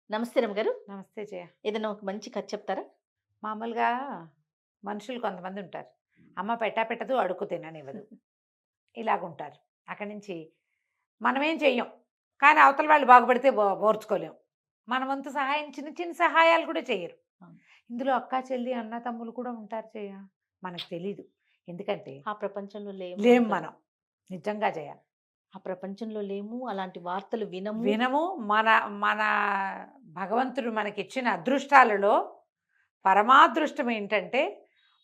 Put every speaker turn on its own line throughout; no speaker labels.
నమస్తే రమ్మగారు.
నమస్తే జయ.
ఏదైనా ఒక మంచి కథ చెప్తారా?
మామూలుగా మనుషులు కొంతమంది ఉంటారు. అమ్మ పెట్టా పెట్టదు, అడుక్కు తిననివ్వదు. ఇలాగుంటారు. అక్కడి నుంచి మనమేం చెయ్యం. కానీ అవతల వాళ్ళు బాగుపడితే ఓర్చుకోలేం. మన వంతు సహాయం చిన్న చిన్న సహాయాలు కూడా చెయ్యరు.
అవును.
ఇందులో అక్క, చెల్లి, అన్న, తమ్ములు కూడా ఉంటారు జయ. మనకు తెలీదు. ఎందుకంటే
ఆ ప్రపంచంలో లేము
లేం
అంటారు.
మనం. నిజంగా జయ.
ఆ ప్రపంచంలో లేము. అలాంటి వార్తలు వినము.
వినము. మన మన భగవంతుడు మనకిచ్చిన అదృష్టాలలో పరమాదృష్టం ఏంటంటే,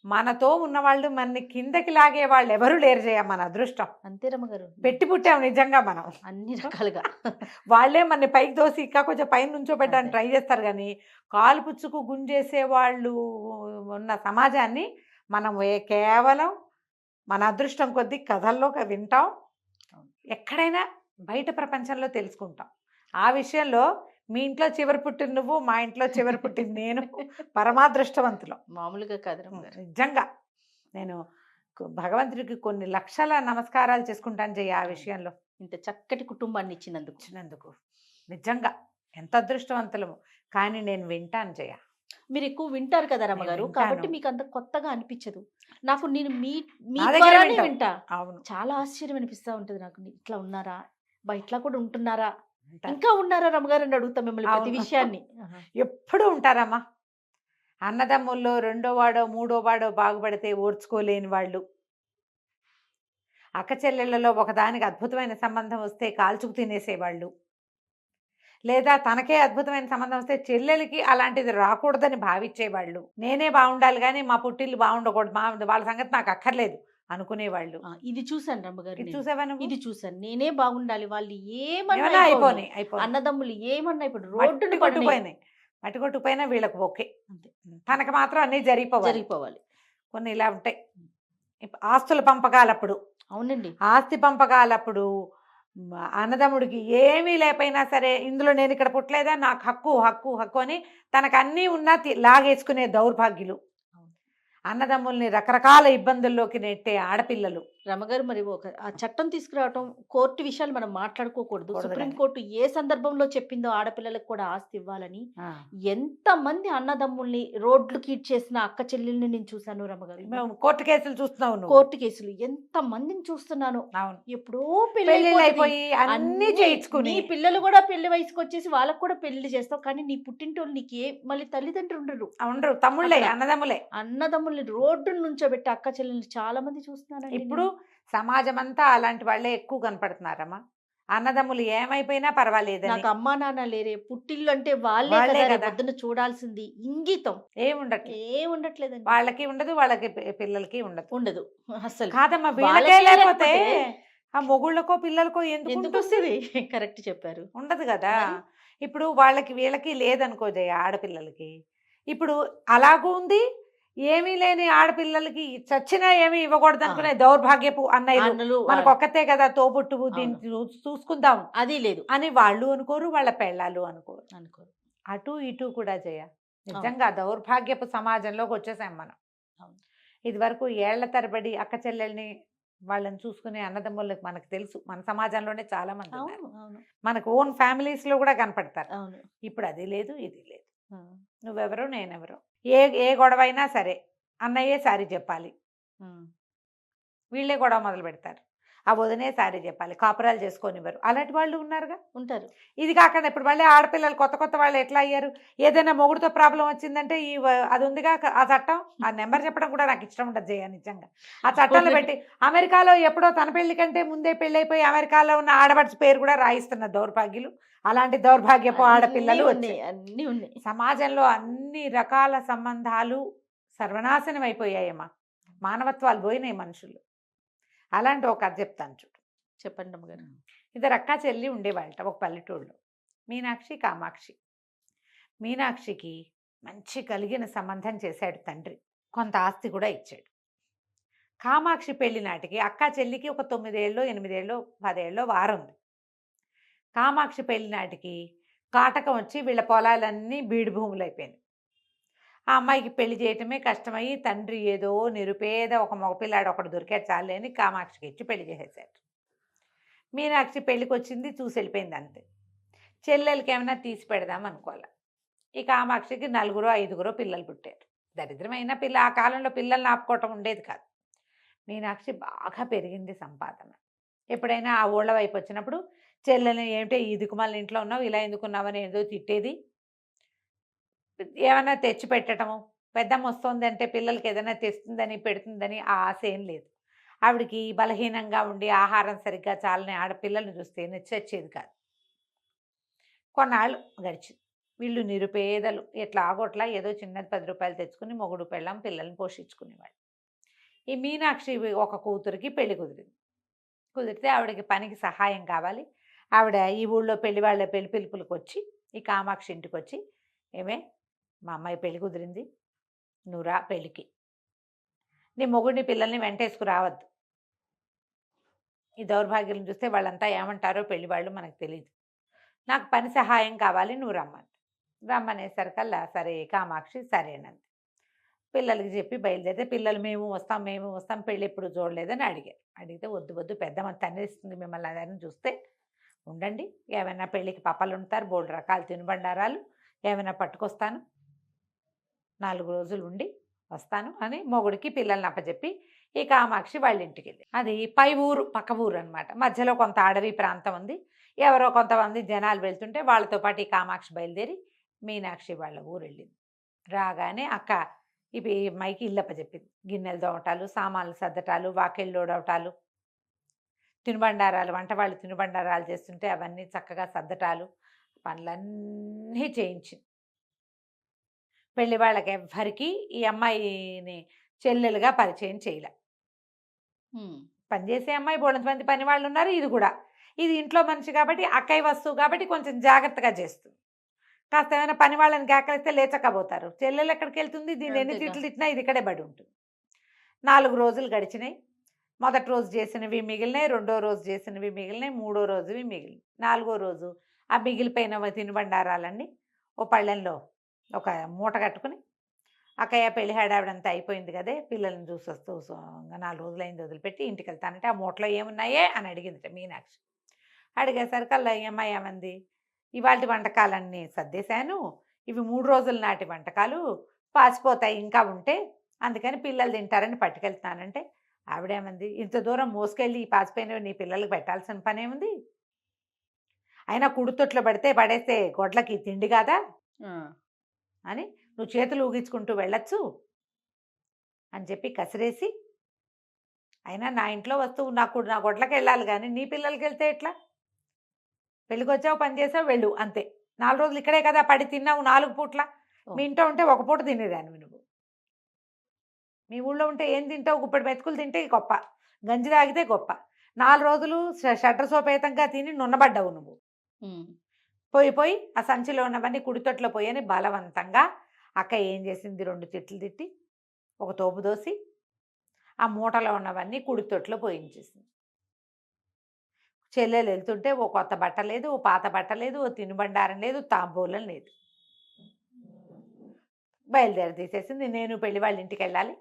మనతో ఉన్నవాళ్ళు మనని కిందకి లాగే వాళ్ళు ఎవరు లేరు జయ. మన అదృష్టం
అంతే రమ్మగారు.
పెట్టి పుట్టాం నిజంగా మనం.
అన్ని రకాలుగా.
వాళ్ళే మనని పైకి దోసి ఇంకా కొంచెం పైన నుంచోబెట్టడానికి
అదే.
ట్రై చేస్తారు కానీ, కాలు పుచ్చుకు గుంజేసే వాళ్ళు ఉన్న సమాజాన్ని మనం కేవలం మన అదృష్టం కొద్దీ కథల్లో వింటాం. ఎక్కడైనా బయట ప్రపంచంలో తెలుసుకుంటాం. ఆ విషయంలో మీ ఇంట్లో చివరి పుట్టిన నువ్వు, మా ఇంట్లో చివరి పుట్టిన నేను పరమాదృష్టవంతులం.
మామూలుగా కాదు రమ్మగారు.
నిజంగా నేను భగవంతుడికి కొన్ని లక్షల నమస్కారాలు చేసుకుంటాను జయ ఆ విషయంలో.
ఇంత చక్కటి కుటుంబాన్ని ఇచ్చినందుకు.
ఇచ్చినందుకు నిజంగా ఎంత అదృష్టవంతులము. కానీ నేను వింటాను జయ.
మీరు ఎక్కువ వింటారు కదా రమ్మగారు.
వింటాను.
కాబట్టి మీకు అంత కొత్తగా అనిపించదు. నేను మీ
నా దగ్గర
ద్వారానే
వింటావు.
వింటా.
అవును.
చాలా ఆశ్చర్యం అనిపిస్తా ఉంటది నాకు. ఇట్లా ఉన్నారా? ఇట్లా కూడా ఉంటున్నారా?
ఉంటారు.
ఇంకా ఉన్నారా రమ్మగారు అని అడుగుతా మిమ్మల్ని ప్రతి
అవును.
విషయాన్ని.
ఎప్పుడూ ఉంటారమ్మా. అన్నదమ్ముల్లో రెండో వాడో మూడో వాడో బాగుపడితే ఓర్చుకోలేని వాళ్ళు, అక్క చెల్లెళ్లలో ఒకదానికి అద్భుతమైన సంబంధం వస్తే కాల్చుకు తినేసేవాళ్ళు, లేదా తనకే అద్భుతమైన సంబంధం వస్తే చెల్లెలకి అలాంటిది రాకూడదని భావించేవాళ్ళు, నేనే బాగుండాలి కానీ మా పుట్టిల్లు బాగుండకూడదు, వాళ్ళ సంగతి నాకు అక్కర్లేదు అనుకునేవాళ్ళు.
ఇది చూసాను రమ్మగారు.
ఇది
నేను.
చూసావా నువ్వు?
ఇది చూసాను. నేనే బాగుండాలి. వాళ్ళు
ఏమన్నా
ఏమన్నా అయిపోని.
అయిపోయి
అన్నదమ్ములు ఏమన్నా ఇప్పుడు రోడ్డున
మట్టి
పడినాయి.
కొట్టుపోయినాయి. మట్టి కొట్టుకుపోయినా వీళ్ళకి ఓకే.
అంతే.
తనకు మాత్రం అన్నీ జరిగిపోవాలి.
జరిగిపోవాలి.
కొన్ని ఇలా ఉంటాయి. ఆస్తుల పంపకాలప్పుడు,
అవునండి.
ఆస్తి పంపకాలప్పుడు అన్నదమ్ముడికి ఏమీ లేకపోయినా సరే, ఇందులో నేను ఇక్కడ పుట్టలేదా, నాకు హక్కు హక్కు హక్కు అని తనకు అన్నీ ఉన్నా లాగేసుకునే దౌర్భాగ్యులు, అన్నదమ్ముల్ని రకరకాల ఇబ్బందుల్లోకి నెట్టే ఆడపిల్లలు.
రమగారు మరి ఆ చట్టం తీసుకురావటం కోర్టు విషయాలు మనం మాట్లాడుకోకూడదు.
కూడదు
సుప్రీం
కానీ.
కోర్టు ఏ సందర్భంలో చెప్పిందో ఆడపిల్లలకు కూడా ఆస్తి ఇవ్వాలని. ఎంతమంది అన్నదమ్ముల్ని రోడ్లు కీడ్చేసిన అక్క చెల్లెల్ని నేను చూశాను రమగారు.
మేము కోర్టు కేసులు చూస్తున్నావు నువ్వు.
కోర్టు కేసులు ఎంత మందిని చూస్తున్నాను.
అవును.
ఎప్పుడో
పెళ్ళిళ్ళు
పెళ్లి
అయిపోయి అన్ని చేయించుకుని,
నీ పిల్లలు కూడా పెళ్లి వయసుకు వచ్చేసి వాళ్ళకు కూడా పెళ్లి చేస్తావు. కానీ నీ పుట్టింటోళ్ళు నీకు మళ్ళీ తల్లిదండ్రులు ఉండరు.
ఉండరు. తమ్ముళ్ళే,
అక్కడ
అన్నదమ్ములే.
అన్నదమ్ముల్ని రోడ్డు నుంచోబెట్టి అక్క చెల్లెల్ని చాలా మంది చూస్తున్నానండి.
ఇప్పుడు సమాజం అంతా అలాంటి వాళ్ళే ఎక్కువ కనపడుతున్నారమ్మా. అన్నదమ్ములు ఏమైపోయినా పర్వాలేదని.
నాకు అమ్మా నాన్న లేరే, పుట్టిల్లు అంటే వాళ్ళే
వాళ్ళే
కదా
కదా.
పొద్దున చూడాల్సింది. ఇంగితం
ఏముండట్లేదు.
ఉండట్లేదండి.
వాళ్ళకి ఉండదు, వాళ్ళకి పిల్లలకి ఉండదు.
ఉండదు అసలు.
కాదమ్మా, వీళ్ళకే
వాళ్ళకే
లేకపోతే
లేకపోతే
ఆ మొగుళ్ళకో పిల్లలకో
ఎందుకు
ఎందుకు
వస్తుంది? కరెక్ట్ చెప్పారు.
ఉండదు కదా.
మరి?
ఇప్పుడు వాళ్ళకి వీళ్ళకి లేదనుకో జయ, ఆడపిల్లలకి. ఇప్పుడు అలాగూ ఉంది. ఏమీ లేని ఆడపిల్లలకి చచ్చినా ఏమీ ఇవ్వకూడదు అనుకునే దౌర్భాగ్యపు అన్నయ్యలు
అన్నలు
మనకు ఒక్కతే కదా తోబుట్టువు, దీన్ని చూసుకుందాం
అది లేదు
అని వాళ్ళు అనుకోరు, వాళ్ళ పెళ్ళాలు అనుకోరు.
అనుకోరు.
అటు ఇటు కూడా జయ. నిజంగా దౌర్భాగ్యపు సమాజంలోకి వచ్చేసాం మనం.
అవును.
ఇది వరకు ఏళ్ల తరబడి అక్క చెల్లెల్ని వాళ్ళని చూసుకునే అన్నదమ్ములకు మనకు తెలుసు, మన సమాజంలోనే చాలా మంది ఉన్నారు.
అవును. అవును.
మనకు ఓన్ ఫ్యామిలీస్ లో కూడా కనపడతారు.
అవును.
ఇప్పుడు అది లేదు, ఇది లేదు.
ఆ.
నువ్వెవరో నేనెవరో, ఏ ఏ గొడవ అయినా సరే అన్నయ్యే సారీ చెప్పాలి,
ఆ.
వీళ్ళే గొడవ మొదలు పెడతారు. ఆ వదినే సారీ చెప్పాలి, కాపురాలు చేసుకొనివ్వరు. అలాంటి వాళ్ళు ఉన్నారుగా.
ఉంటారు.
ఇది కాకుండా ఇప్పుడు మళ్ళీ ఆడపిల్లలు కొత్త కొత్త వాళ్ళు ఎట్లా అయ్యారు, ఏదైనా మొగుడుతో ప్రాబ్లం వచ్చిందంటే అది ఉందిగా ఆ చట్టం, ఆ నెంబర్ చెప్పడం కూడా నాకు ఇష్టం ఉండదు జయ. నిజంగా ఆ చట్టంలో పెట్టి అమెరికాలో ఎప్పుడో తన పెళ్లి కంటే ముందే పెళ్ళైపోయి అమెరికాలో ఉన్న ఆడపడిచి పేరు కూడా రాయిస్తున్న దౌర్భాగ్యులు, అలాంటి దౌర్భాగ్యపు ఆడపిల్లలు
ఉన్నాయి. అన్ని ఉన్నాయి.
సమాజంలో అన్ని రకాల సంబంధాలు సర్వనాశనం అయిపోయాయమ్మా. మానవత్వాలు పోయినాయి మనుషులు. అలాంటి ఒక కథ చెప్తాను చూడు.
చెప్పండి అమ్మగారు.
ఇద్దరు అక్క చెల్లి ఉండేవాళ్ళట ఒక పల్లెటూళ్ళలో, మీనాక్షి కామాక్షి. మీనాక్షికి మంచి కలిగిన సంబంధం చేశాడు తండ్రి, కొంత ఆస్తి కూడా ఇచ్చాడు. కామాక్షి పెళ్లి నాటికి అక్క చెల్లికి ఒక 9 ఏళ్ళో 8 ఏళ్ళో 10 ఏళ్ళో వారుంది. కామాక్షి పెళ్లి నాటికి కాటకం వచ్చి వీళ్ళ పొలాలన్నీ బీడు భూములు అయిపోయింది. ఆ అమ్మాయికి పెళ్లి చేయటమే కష్టమయ్యి తండ్రి ఏదో నిరుపేద ఒక మగపిల్లాడు ఒకడు దొరికాడు చాలే అని కామాక్షికి ఇచ్చి పెళ్లి చేసేసాడు. మీనాక్షి పెళ్ళికి వచ్చింది, చూసి వెళ్ళిపోయింది అంతే. చెల్లెలకి ఏమైనా తీసి పెడదాం అనుకోవాలి. ఈ కామాక్షికి 4 5 పిల్లలు పుట్టారు. దరిద్రమైన పిల్ల, ఆ కాలంలో పిల్లల్ని ఆపుకోవటం ఉండేది కాదు. మీనాక్షి బాగా పెరిగింది సంపాదన. ఎప్పుడైనా ఆ ఊళ్ళ వైపు వచ్చినప్పుడు చెల్లెల్ని ఏమిటే ఈ దిక్కుమాలిన ఇంట్లో ఉన్నావు, ఇలా ఎందుకున్నావని ఏదో తిట్టేది. ఏమన్నా తెచ్చి పెట్టటము, పెద్దమ్మ వస్తోందంటే పిల్లలకి ఏదైనా తెస్తుందని పెడుతుందని ఆ ఆశ ఏం లేదు. ఆవిడకి బలహీనంగా ఉండి ఆహారం సరిగ్గా చాలని ఆడపిల్లల్ని చూస్తే నచ్చొచ్చేది కాదు. కొన్నాళ్ళు గడిచింది. వీళ్ళు నిరుపేదలు, ఎట్లా ఆగోట్లా ఏదో చిన్నది 10 రూపాయలు తెచ్చుకుని మొగుడు పెళ్ళాం పిల్లల్ని పోషించుకునేవాళ్ళు. ఈ మీనాక్షి ఒక కూతురికి పెళ్లి కుదిరింది. కుదిరితే ఆవిడకి పనికి సహాయం కావాలి. ఆవిడ ఈ ఊళ్ళో పెళ్లి పిలుపులకు వచ్చి ఈ కామాక్షి ఇంటికి వచ్చి, ఏమే మా అమ్మాయి పెళ్లి కుదిరింది, నువ్వు రా పెళ్ళికి, నీ మొగుడిని పిల్లల్ని వెంటేసుకు రావద్దు. ఈ దౌర్భాగ్యం చూస్తే వాళ్ళంతా ఏమంటారో పెళ్లి వాళ్ళు మనకు తెలియదు. నాకు పని సహాయం కావాలి, నువ్వు రమ్మని. రమ్మనేసరికల్లా సరే కామాక్షి సరేనంది. పిల్లలకి చెప్పి బయలుదేరితే పిల్లలు మేము వస్తాం పెళ్ళి ఎప్పుడు చూడలేదని అడిగారు. అడిగితే వద్దు వద్దు పెద్దమ్మ తన్నేస్తుంది మిమ్మల్ని అదని చూస్తే ఉండండి, ఏమైనా పెళ్ళికి పప్పలు ఉంటారు, బోల్డు రకాలు తినుబండారాలు ఏమైనా పట్టుకొస్తాను, 4 రోజులు ఉండి వస్తాను అని మొగుడికి పిల్లల్ని అప్పచెప్పి ఈ కామాక్షి వాళ్ళ ఇంటికి వెళ్ళి, అది పై ఊరు పక్క ఊరు అనమాట. మధ్యలో కొంత అడవి ప్రాంతం ఉంది. ఎవరో కొంతమంది జనాలు వెళ్తుంటే వాళ్ళతో పాటు ఈ కామాక్షి బయలుదేరి మీనాక్షి వాళ్ళ ఊరు వెళ్ళింది. రాగానే అక్క ఇవి మైకి ఇల్లప్పచెప్పింది. గిన్నెలు దోమటాలు, సామాన్లు సర్దటాలు, వాకిళ్ళు ఊడవటాలు, తినుబండారాలు, వంట వాళ్ళు తినుబండారాలు చేస్తుంటే అవన్నీ చక్కగా సర్దటాలు, పనులన్నీ చేయించింది. పెళ్లి వాళ్ళకి ఎవ్వరికీ ఈ అమ్మాయిని చెల్లెలుగా పరిచయం చేయలే. పనిచేసే అమ్మాయి బోడంత మంది పని వాళ్ళు ఉన్నారు. ఇది కూడా ఇది ఇంట్లో మనిషి కాబట్టి అక్కయ్య వస్తువు కాబట్టి కొంచెం జాగ్రత్తగా చేస్తుంది. కాస్త ఏమైనా పని వాళ్ళని కేకలిస్తే లేచకపోతారు. చెల్లెలు ఎక్కడికి వెళ్తుంది, దీన్ని ఎన్ని
అంతేగా.
తిట్లు తిట్టినా ఇది ఇక్కడే పడి ఉంటుంది. 4 రోజులు గడిచినాయి. మొదటి రోజు చేసినవి మిగిలినాయి, రెండో రోజు చేసినవి మిగిలినాయి, మూడో రోజువి మిగిలినాయి. 4గో రోజు ఆ మిగిలిపోయిన తినుబండారాలన్నీ ఓ పళ్ళెంలో ఒక మూట కట్టుకుని, అక్కయ్య పెళ్లి హడావిడంతా అయిపోయింది కదే, పిల్లల్ని చూసి వస్తూ 4 రోజులైంది వదిలిపెట్టి ఇంటికి వెళ్తానంటే ఆ మూటలో ఏమున్నాయే అని అడిగింది మీనాక్షి. అడిగేసరికల్లా ఈ అమ్మాయి ఏమంది, ఇవాళ వంటకాలన్నీ సర్దేశాను, ఇవి 3 రోజుల నాటి వంటకాలు పాసిపోతాయి ఇంకా ఉంటే, అందుకని పిల్లలు తింటారని పట్టుకెళ్తున్నానంటే, ఆవిడేమంది, ఇంత దూరం మోసుకెళ్ళి ఈ పాసిపోయినవి నీ పిల్లలకి పెట్టాల్సిన పనేముంది, అయినా కుడుతొట్లో పడేస్తే గొడ్లకి తిండి కాదా అని, నువ్వు చేతులు ఊగించుకుంటూ వెళ్ళొచ్చు అని చెప్పి కసిరేసి, అయినా నా ఇంట్లో వస్తువు నా గొడ్లకి వెళ్ళాలి కానీ నీ పిల్లలకి వెళ్తే ఎట్లా, పెళ్ళికి వచ్చావు పని చేసావు వెళ్ళు అంతే, 4 రోజులు ఇక్కడే కదా పడి తిన్నావు 4 పూట్ల, మీ ఇంట్లో ఉంటే ఒక పూట తినేదాన్ని నువ్వు, మీ ఊళ్ళో ఉంటే ఏం తింటావు, గుప్పెడు మెతుకులు తింటే గొప్ప, గంజి తాగితే గొప్ప, 4 రోజులు షడ్రసోపేతంగా తిని నున్నబడ్డావు నువ్వు. పోయి ఆ సంచిలో ఉన్నవన్నీ కుడితొట్లో పోయని బలవంతంగా అక్క ఏం చేసింది, 2 తిట్లు తిట్టి ఒక తోపు దోసి ఆ మూటలో ఉన్నవన్నీ కుడితొట్లో పోయించేసింది. చెల్లెలు వెళ్తుంటే ఓ కొత్త బట్ట లేదు, ఓ పాత బట్ట లేదు, ఓ తినుబండారం లేదు, తాంబూలం లేదు. బయలుదేరి తీసేసింది. నేను పెళ్లి వాళ్ళ ఇంటికి వెళ్ళాలి,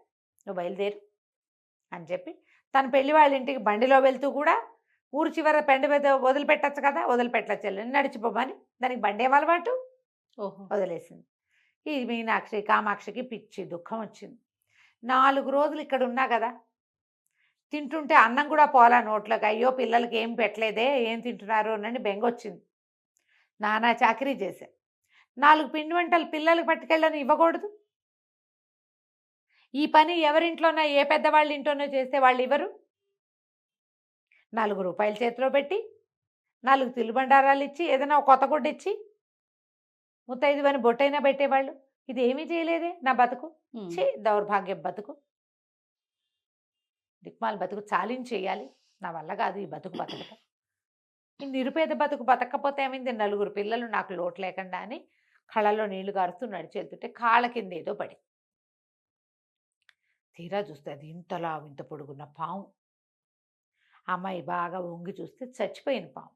నువ్వు బయలుదేరు అని చెప్పి తన పెళ్లి వాళ్ళ ఇంటికి బండిలో వెళ్తూ కూడా ఊరు చివర పెండ మీద వదిలిపెట్టచ్చు కదా, వదిలిపెట్టచ్చు చెల్లెని నడిచిపోమని, దానికి బండి ఏం అలవాటు, వదిలేసింది. ఈ మీనాక్షి కామాక్షికి పిచ్చి దుఃఖం వచ్చింది. 4 రోజులు ఇక్కడ ఉన్నా కదా, తింటుంటే అన్నం కూడా పోలా నోట్లోకి, అయ్యో పిల్లలకి ఏం పెట్టలేదే, ఏం తింటున్నారు అని బెంగొచ్చింది. నానా చాకరీ చేశా, 4 పిండి వంటలు పిల్లలకి పట్టుకెళ్ళని ఇవ్వకూడదు, ఈ పని ఎవరింట్లోనో ఏ పెద్దవాళ్ళ ఇంట్లోనో చేస్తే వాళ్ళు ఇవ్వరు, 4 రూపాయలు చేతిలో పెట్టి 4 తినుబండారాలు ఇచ్చి ఏదైనా ఒక కొత్త గుడ్డ ఇచ్చి ముత్తైదువని బొట్టైనా పెట్టేవాళ్ళు, ఇది ఏమీ చేయలేదే నా బతుకు, చే దౌర్భాగ్య బతుకు, దిక్మాల బతుకు చాలించేయాలి, నా వల్ల కాదు ఈ బతుకు బతకటం, ఈ నిరుపేద బతుకు బతకపోతే ఏమైంది, 4 పిల్లలు నాకు లోటు లేకుండా అని కళ్ళలో నీళ్లు గారుతూ నడిచెళ్తుంటే కాళ్ళ కింద ఏదో పడి, తీరా చూస్తే అది ఇంతలా ఇంత పొడుగున్న పాము. అమ్మాయి బాగా వంగి చూస్తే చచ్చిపోయిన పాము.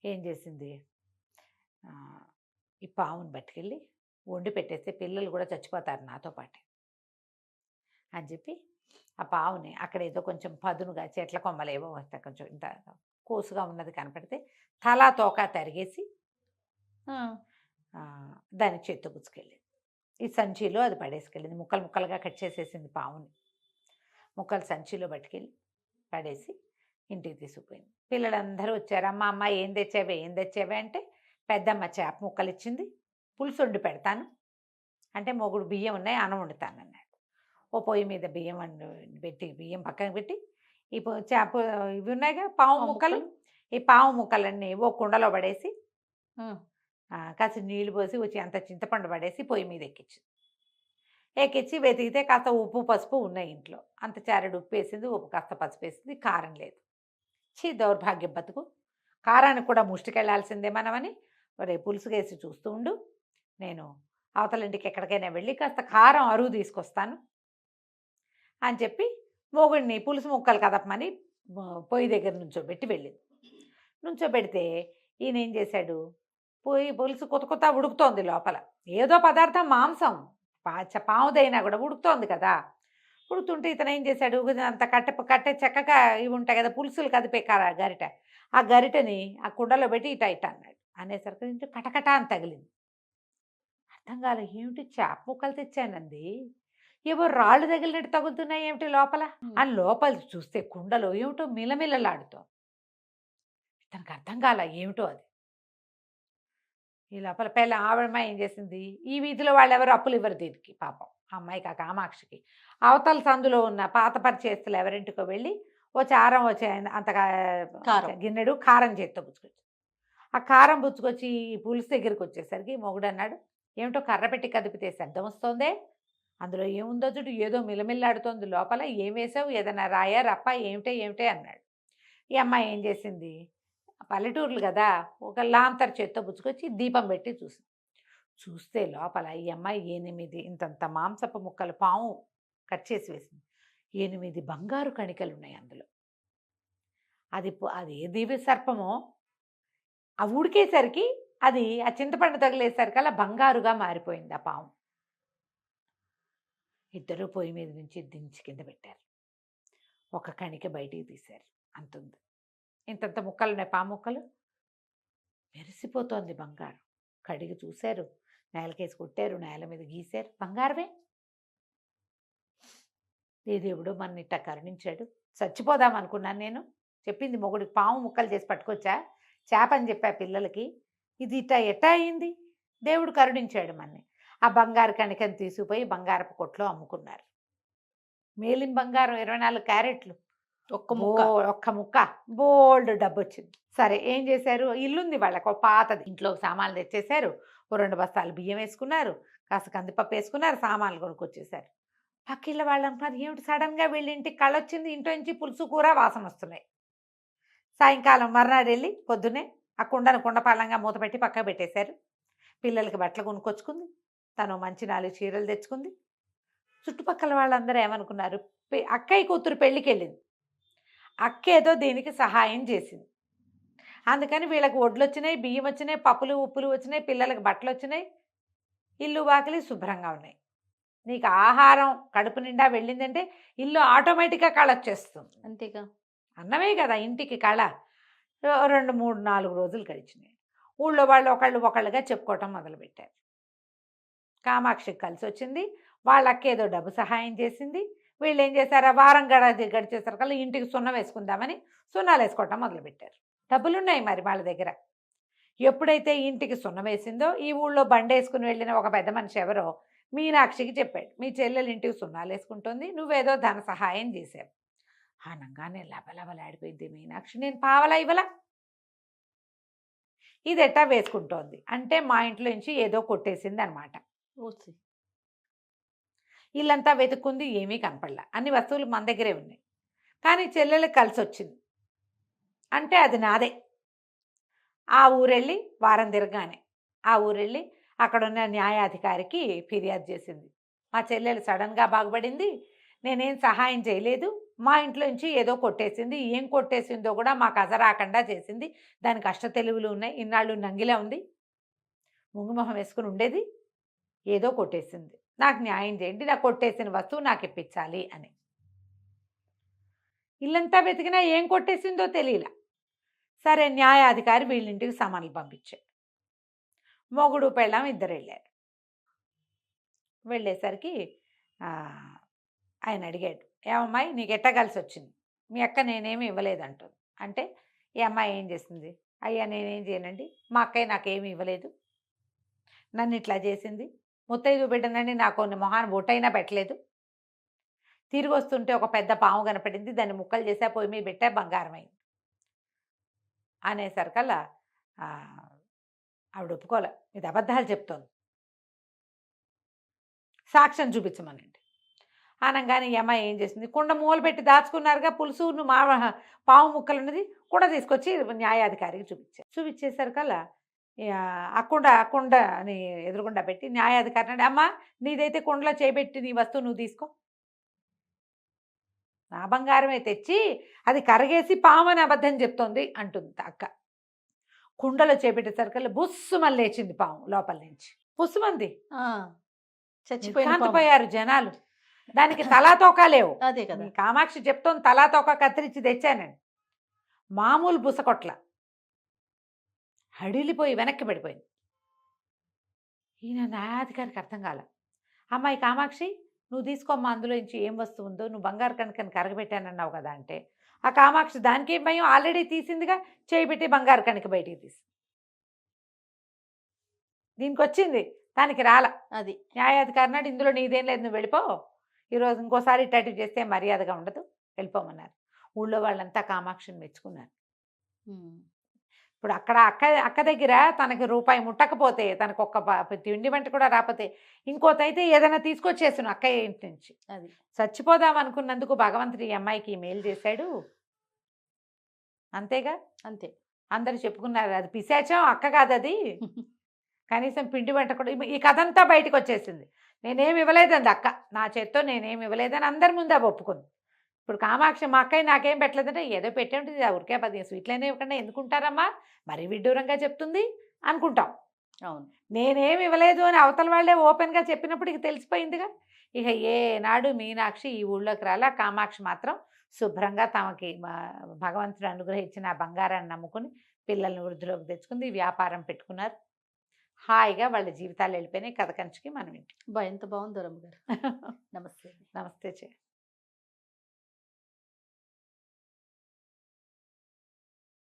ఏం చేసింది, ఈ పాముని పట్టుకెళ్ళి వండి పెట్టేస్తే పిల్లలు కూడా చచ్చిపోతారు నాతో పాటే అని చెప్పి ఆ పావుని అక్కడ ఏదో కొంచెం పదునుగా చెట్ల కొమ్మలు ఏవో వస్తాయి కొంచెం ఇంత కోసుగా ఉన్నది కనపడితే తలా తోక తరిగేసి
ఆ,
దాన్ని చేత్తో పుచ్చుకెళ్ళింది. ఈ సంచిలో అది పడేసుకెళ్ళింది. ముక్కలు ముక్కలుగా కట్ చేసేసింది పావుని. ముక్కలు సంచిలో పట్టుకెళ్ళి పడేసి ఇంటికి తీసుకుపోయింది. పిల్లలందరూ వచ్చారు. అమ్మ అమ్మ ఏం తెచ్చావే ఏం తెచ్చావే అంటే పెద్దమ్మ చేప ముక్కలు ఇచ్చింది, పులుసు వండి పెడతాను అంటే మొగుడు బియ్యం ఉన్నాయి అన్నం వండుతాను అన్నాడు. ఓ పొయ్యి మీద బియ్యం పెట్టి బియ్యం పక్కన పెట్టి ఈ చేప ఇవి ఉన్నాయిగా పావు
పావు
ముక్కలు,
ముక్కలు.
ఈ పావు ముక్కలన్నీ ఓ కుండలో పడేసి
ఉమ్,
కాస్త నీళ్లు పోసి వచ్చి అంత చింతపండు పడేసి పొయ్యి మీద ఎక్కించింది. ఎక్కించి వెతికితే కాస్త ఉప్పు పసుపు ఉన్నాయి ఇంట్లో. అంత చారెడు ఉప్పు వేసింది, ఉప్పు కాస్త పసుపు వేసింది, కారం లేదు. దౌర్భాగ్యం బతుకు, కారానికి కూడా ముష్టికెళ్లాల్సిందే మనమని రేపు పులుసు వేసి చూస్తూ ఉండు, నేను అవతల ఇంటికి ఎక్కడికైనా వెళ్ళి కాస్త కారం అరువు తీసుకొస్తాను అని చెప్పి మొగుడిని పులుసు ముక్కలు కదపమని పొయ్యి దగ్గర నుంచోబెట్టి వెళ్ళింది. నుంచోబెడితే ఈయన ఏం చేశాడు, పులుసు కొత్త కొత్త ఉడుకుతోంది లోపల. ఏదో పదార్థం మాంసం పావుదైనా కూడా ఉడుకుతోంది కదా. ఉడుకుతుంటే ఇతను ఏం చేశాడు, అంత కట్టె చెక్కగా ఇవి ఉంటాయి కదా పులుసులు కదిపే గరిట, ఆ గరిటని ఆ కుండలో పెట్టి ఇట ఇట అన్నాడు. అనేసరికి ఇంటి కటకట అని తగిలింది. అర్థం కాలే, ఏమిటి చేప ముక్కలు తెచ్చానంది, ఏవో రాళ్ళు తగిలినట్టు తగులుతున్నాయి ఏమిటి లోపల అని లోపల చూస్తే కుండలో ఏమిటో మిలమిలలాడుతోంది. తనకు అర్థం కాల ఏమిటో అది. ఈ లోపల పెళ్ళ ఆవిడమ్మాయి ఏం చేసింది, ఈ వీధిలో వాళ్ళు ఎవరు అప్పులు ఇవ్వరు దీనికి పాపం ఆ అమ్మాయి కామాక్షికి. అవతల సందులో ఉన్న పాత పరిచేస్తులు ఎవరింటికో వెళ్ళి ఓ చారం వచ్చే అంతగా గిన్నెడు కారం చేత్తో పుచ్చుకొచ్చి ఆ కారం పుచ్చుకొచ్చి ఈ పులుసు దగ్గరికి వచ్చేసరికి మొగుడు అన్నాడు, ఏమిటో కర్ర పెట్టి కదిపితే శబ్దం వస్తోందే, అందులో ఏముందో చూడు, ఏదో మిలమిల్లాడుతోంది లోపల, ఏం వేసావు, ఏదైనా రాయా రప్ప ఏమిటే అన్నాడు. ఈ అమ్మాయి ఏం చేసింది, పల్లెటూర్లు కదా, ఒక లాంతర్ చేత్తో పుచ్చుకొచ్చి దీపం పెట్టి చూస్తే లోపల ఈ అమ్మాయి 8 ఇంతంత మాంసపు ముక్కలు పాము కట్ చేసి వేసింది. 8 బంగారు కణికలు ఉన్నాయి అందులో. అది ఏ దివ్య సర్పమో ఆ ఉడికేసరికి అది ఆ చింతపండు తగిలేసరికల్లా బంగారుగా మారిపోయింది ఆ పాము. ఇద్దరు పొయ్యి మీద నుంచి దించి కింద పెట్టారు. ఒక కణిక బయటికి తీశారు, అంతుంది. ఇంతంత ముక్కలు ఉన్నాయి పాము ముక్కలు, మెరిసిపోతోంది బంగారం. కడిగి చూశారు, నేలకేసి కొట్టారు, నేల మీద గీశారు, బంగారమే. ఏ దేవుడు మన ఇట్ట కరుణించాడు. చచ్చిపోదాం అనుకున్నాను నేను. చెప్పింది మొగుడికి పాము ముక్కలు చేసి పట్టుకొచ్చా, చేప అని చెప్పా పిల్లలకి, ఇది ఎట్టా అయింది, దేవుడు కరుణించాడు మన్ని. ఆ బంగారు కణికని తీసుకుపోయి బంగారపు కొట్లో అమ్ముకున్నారు. మేలిం బంగారం 24 క్యారెట్లు, ఒక్క ముక్క బోల్డ్ డబ్బు వచ్చింది. సరే ఏం చేశారు, ఇల్లుంది వాళ్ళకు పాతది, ఇంట్లో సామాన్లు తెచ్చేశారు, ఓ 2 బస్తాలు బియ్యం వేసుకున్నారు, కాస్త కందిపప్పు వేసుకున్నారు, సామాన్లు కొనుక్కొచ్చేసారు. పక్కిళ్ళ వాళ్ళు అంటున్నారు, ఏమిటి సడన్గా వీళ్ళ ఇంటికి కళ్ళొచ్చింది, ఇంట్లో నుంచి పులుసు కూర వాసన వస్తున్నాయి. సాయంకాలం మర్నాడు వెళ్ళి పొద్దున్నే ఆ కుండపాలంగా మూత పెట్టి పక్కకు పెట్టేశారు. పిల్లలకి బట్టలు కొనుక్కొచ్చుకుంది, తను మంచి 4 చీరలు తెచ్చుకుంది. చుట్టుపక్కల వాళ్ళందరూ ఏమనుకున్నారు, అక్కయ్య కూతురు పెళ్ళికి వెళ్ళింది, అక్క ఏదో దీనికి సహాయం చేసింది, అందుకని వీళ్ళకి వడ్లు వచ్చినాయి, బియ్యం వచ్చినాయి, పప్పులు ఉప్పులు వచ్చినాయి, పిల్లలకి బట్టలు వచ్చినాయి, ఇల్లు వాకిలి శుభ్రంగా ఉన్నాయి. నీకు ఆహారం కడుపు నిండా వెళ్ళిందంటే ఇల్లు ఆటోమేటిక్గా కళ వచ్చేస్తుంది.
అంతేగా,
అన్నమే కదా ఇంటికి కళ. 2, 3, 4 రోజులు గడిచినాయి. ఊళ్ళో వాళ్ళు ఒకళ్ళుగా చెప్పుకోవటం మొదలుపెట్టారు. కామాక్షికి కలిసి వచ్చింది, వాళ్ళకి ఏదో డబ్బు సహాయం చేసింది. వీళ్ళు ఏం చేశారు, వారం గడిచేసరికల్లా ఇంటికి సున్నం వేసుకుందామని సున్నాలు వేసుకోవటం మొదలుపెట్టారు. డబ్బులున్నాయి మరి వాళ్ళ దగ్గర. ఎప్పుడైతే ఇంటికి సున్నం వేసిందో ఈ ఊళ్ళో బండి వేసుకుని వెళ్ళిన ఒక పెద్ద మనిషి ఎవరో మీనాక్షికి చెప్పాడు, మీ చెల్లెలు ఇంటికి సున్నాలు వేసుకుంటుంది, నువ్వేదో ధన సహాయం చేశావు. ఆనంగానే లబలబలాడిపోయింది మీనాక్షి, నేను పావలా ఇవ్వలా, ఇది ఎట్టా వేసుకుంటోంది అంటే మా ఇంట్లో నుంచి ఏదో కొట్టేసింది అనమాట. ఇల్లంతా వెతుక్కుంది, ఏమీ కనపడలా, అన్ని వస్తువులు మన దగ్గరే ఉన్నాయి, కానీ చెల్లెలకు కలిసి వచ్చింది అంటే అది నాదే. ఆ ఊరెళ్ళి వారం తిరగానే ఆ ఊరెళ్ళి అక్కడున్న న్యాయాధికారికి ఫిర్యాదు చేసింది, మా చెల్లెలు సడన్గా బాగుపడింది, నేనేం సహాయం చేయలేదు, మా ఇంట్లో నుంచి ఏదో కొట్టేసింది, ఏం కొట్టేసిందో కూడా మాకు అజరాకుండా చేసింది, దానికి అష్టతెలువులు ఉన్నాయి, ఇన్నాళ్ళు నంగిలా ఉంది, ముంగుమొహం వేసుకుని ఉండేది, ఏదో కొట్టేసింది, నాకు న్యాయం చేయండి, నాకు కొట్టేసిన వస్తువు నాకు ఇప్పించాలి అని. ఇల్లంతా వెతికినా ఏం కొట్టేసిందో తెలియలా. సరే న్యాయాధికారి వీళ్ళింటికి సమన్లు పంపించాడు. మొగుడు పెళ్ళాం ఇద్దరు వెళ్ళారు. వెళ్ళేసరికి ఆయన అడిగాడు, ఏమమ్మాయి నీకు ఎట్ట కలిసి వచ్చింది? మీ అక్క నేనేమి ఇవ్వలేదంటుంది. అంటే ఈ అమ్మాయి ఏం చేసింది? అయ్యా నేనేం చేయనండి, మా అక్కయ్య నాకేమి ఇవ్వలేదు, నన్ను ఇట్లా చేసింది, ముత్తైదు బిడ్డనండి నాకు మొహాన్ని బొట్టైనా పెట్టలేదు, తిరిగి వస్తుంటే ఒక పెద్ద పాము కనపడింది, దాన్ని ముక్కలు చేసా, పొయ్యి మీద పెట్టా, బంగారం అయింది అనేసరికల్లా ఆవిడ ఒప్పుకోలే, ఇది అబద్ధాలు చెప్తోంది, సాక్ష్యం చూపించమనండి అనగానే ఈ అమ్మాయి ఏం చేసింది, కుండ మూలు పెట్టి దాచుకున్నారుగా పులుసు మా పావు ముక్కలు ఉన్నది, కుండ తీసుకొచ్చి న్యాయాధికారికి చూపించేసరికల్లా ఆ కుండ అని ఎదురుగుండా పెట్టి న్యాయాధికారి అంటే, అమ్మ నీదైతే కుండలో చేపెట్టి నీ వస్తువు నువ్వు తీసుకో, నా బంగారమే తెచ్చి అది కరగేసి పామని అబద్ధం చెప్తోంది అంటుంది అక్క. కుండలో చేపెట్టేసరికల్లా బుస్సుమని లేచింది పాము లోపల నుంచి, బుస్సుమంది. చచ్చిపోయారు జనాలు. దానికి తలా తోక లేవు.
అదే కదా,
కామాక్షి చెప్తోంది తలా తోక కత్తిరించి తెచ్చానండి. మామూలు బుసకొట్ల హడిలిపోయి వెనక్కి పడిపోయింది. ఈయన న్యాయాధికారికి అర్థం కాల. అమ్మాయి కామాక్షి నువ్వు తీసుకోమ్మా, అందులో నుంచి ఏం వస్తువు ఉందో, నువ్వు బంగారు కణికని కరగబెట్టానన్నావు కదా అంటే, ఆ కామాక్షి దానికి ఏం భయం, ఆల్రెడీ తీసిందిగా, చేయబెట్టి బంగారు కణిక బయటికి తీసి దీనికి వచ్చింది, దానికి రాల. అది న్యాయాధికారి నాడు ఇందులో నీదేం లేదు, నువ్వు వెళ్ళిపో, ఈరోజు ఇంకోసారి ఇట్లాంటివి చేస్తే మర్యాదగా ఉండదు, వెళ్ళిపోమన్నారు. ఊళ్ళో వాళ్ళంతా కామాక్షిని మెచ్చుకున్నారు. ఇప్పుడు అక్కడ అక్క దగ్గర తనకి రూపాయి ముట్టకపోతే, తనకు ఒక్క తిండి వంట కూడా రాకపోతే, ఇంకోతైతే ఏదైనా తీసుకొచ్చేసాను అక్కయ్య ఇంటి నుంచి. అది చచ్చిపోదాం అనుకున్నందుకు భగవంతుడు ఈ అమ్మాయికి మేలు చేశాడు, అంతేగా. అంతే అందరూ చెప్పుకున్నారు, అది పిశాచం అక్క కాదు అది, కనీసం పిండి వంట కూడా. ఈ కథ అంతా బయటకు వచ్చేసింది, నేనేమి ఇవ్వలేదండి అక్క, నా చేత్తో నేనేమి ఇవ్వలేదని అందరి ముందు అవి ఒప్పుకుంది. ఇప్పుడు కామాక్షి మా అక్కయ్య నాకేం పెట్టలేదంటే, ఏదో పెట్టే ఉంటుంది, ఊరికే 10 స్వీట్లనే ఇవ్వకుండా ఎందుకుంటారమ్మా, మరీ విడ్డూరంగా చెప్తుంది అనుకుంటాం. అవును, నేనేమి ఇవ్వలేదు అని అవతల వాళ్ళే ఓపెన్గా చెప్పినప్పుడు ఇక తెలిసిపోయిందిగా. ఇక ఏనాడు మీనాక్షి ఈ ఊళ్ళోకి రాలా. కామాక్షి మాత్రం శుభ్రంగా తమకి భగవంతుడు అనుగ్రహించిన ఆ బంగారాన్ని నమ్ముకుని పిల్లల్ని వృద్ధిలోకి తెచ్చుకుంది, వ్యాపారం పెట్టుకున్నారు, హాయిగా వాళ్ళ జీవితాలు వెళ్ళిపోయినాయి. కథ కంచికి మనం ఇంటి.
ఎంత బాగుందో రమ్మ గారు. నమస్తే.
నమస్తే చే